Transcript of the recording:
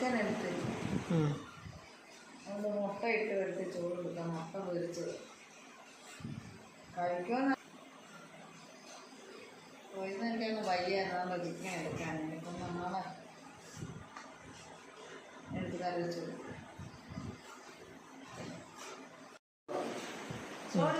Chicken എടുത്ത് അതുകൊണ്ട് മുട്ട ഇട്ട് എടുത്ത് ചോറ് കൊടുക്കാം. മുട്ട പൊരിച്ചത് കഴിക്കുമെന്ന് പോയിന്ന് എനിക്കൊന്ന് വയ്യായിരുന്നോ ചിക്കൻ എടുക്കാൻ. ഇപ്പം നമ്മളെ എടുത്ത് കറി വെച്ചു ചോറ്